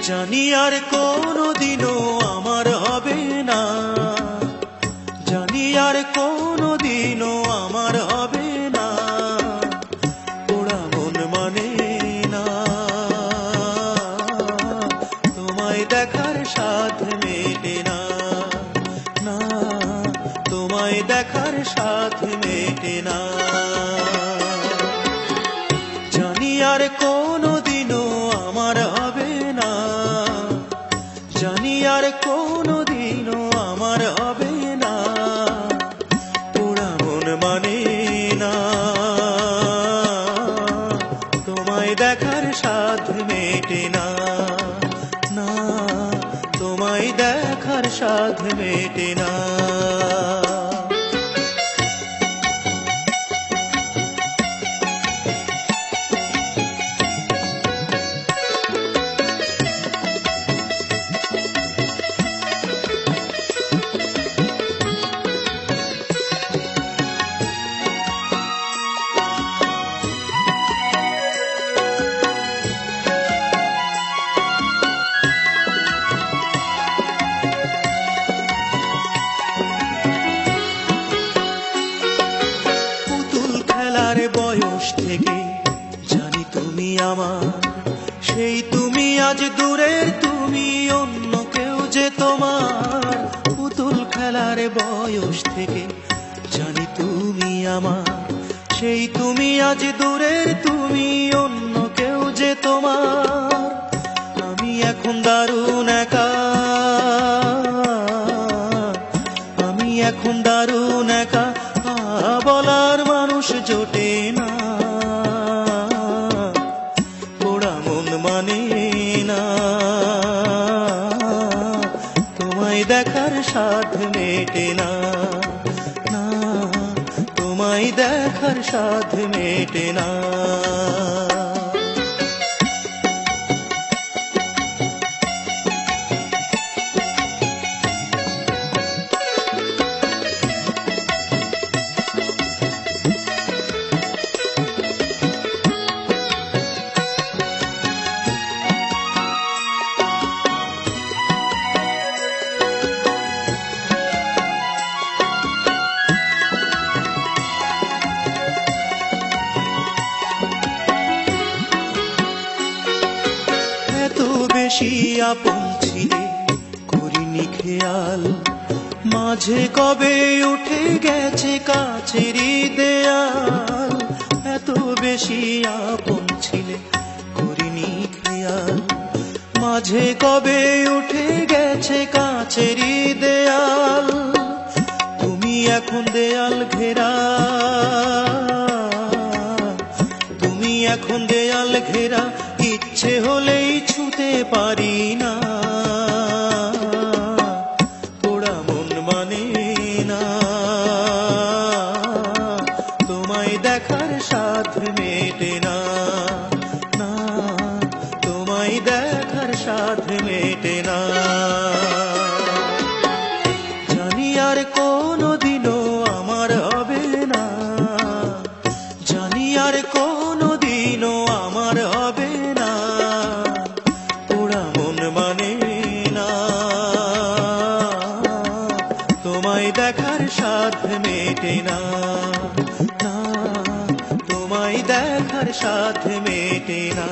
জানি আর কোনোদিনও আমার হবে না, জানি আর কোনোদিনও আমার হবে না, পোড়া মন মানে না তোমায় দেখার সাধ মেটে না, না তোমায় দেখার সাধ মেটে না। জানি আর কোনোদিনও আমার হবে না, জানি আর কোনোদিনও আমার হবে না, পোড়া মন মানে না তোমায় দেখার সাধ মেটে না, না তোমায় দেখার সাধ মেটে না। বয়স থেকে জানি তুমি আমার, সেই তুমি আজ দূরের তুমি অন্য কেউ যে তোমার। পুতুল খেলার বয়স থেকে জানি তুমি আমার, সেই তুমি আজ দূরের তুমি অন্য কেউ যে তোমার। আমি এখন দারুণ একা, আমি এখন দারুণ একা, বলার মানুষ জোটে না, পোড়া মন মানে না তোমায় দেখার সাধ মেটে না, না তোমায় দেখার সাধ মেটে না। বেশি আপন ছিলে করিনি খেয়াল, মাঝে কবে উঠে গেছে কাছেরই দেয়াল। এত বেশি আপন ছিলে করিনি খেয়াল, মাঝে কবে উঠে গেছে কাছেরই দেয়াল। তুমি এখন দেয়াল ঘেরা, তুমি এখন দেয়াল ঘেরা, ইচ্ছে হলেই ছুঁতে পারি না, পোড়া মন মানে না তোমায় দেখার সাধ মেটে না, না তোমায় দেখার সাধ মেটে না। জানি আর কোনোদিনও আমার হবে না, জানি আর কোনোদিনও আমার হবে না, পোড়া মন মানে না তোমায় দেখার সাধ মেটে না, না তোমায় দেখার সাধ মেটে না।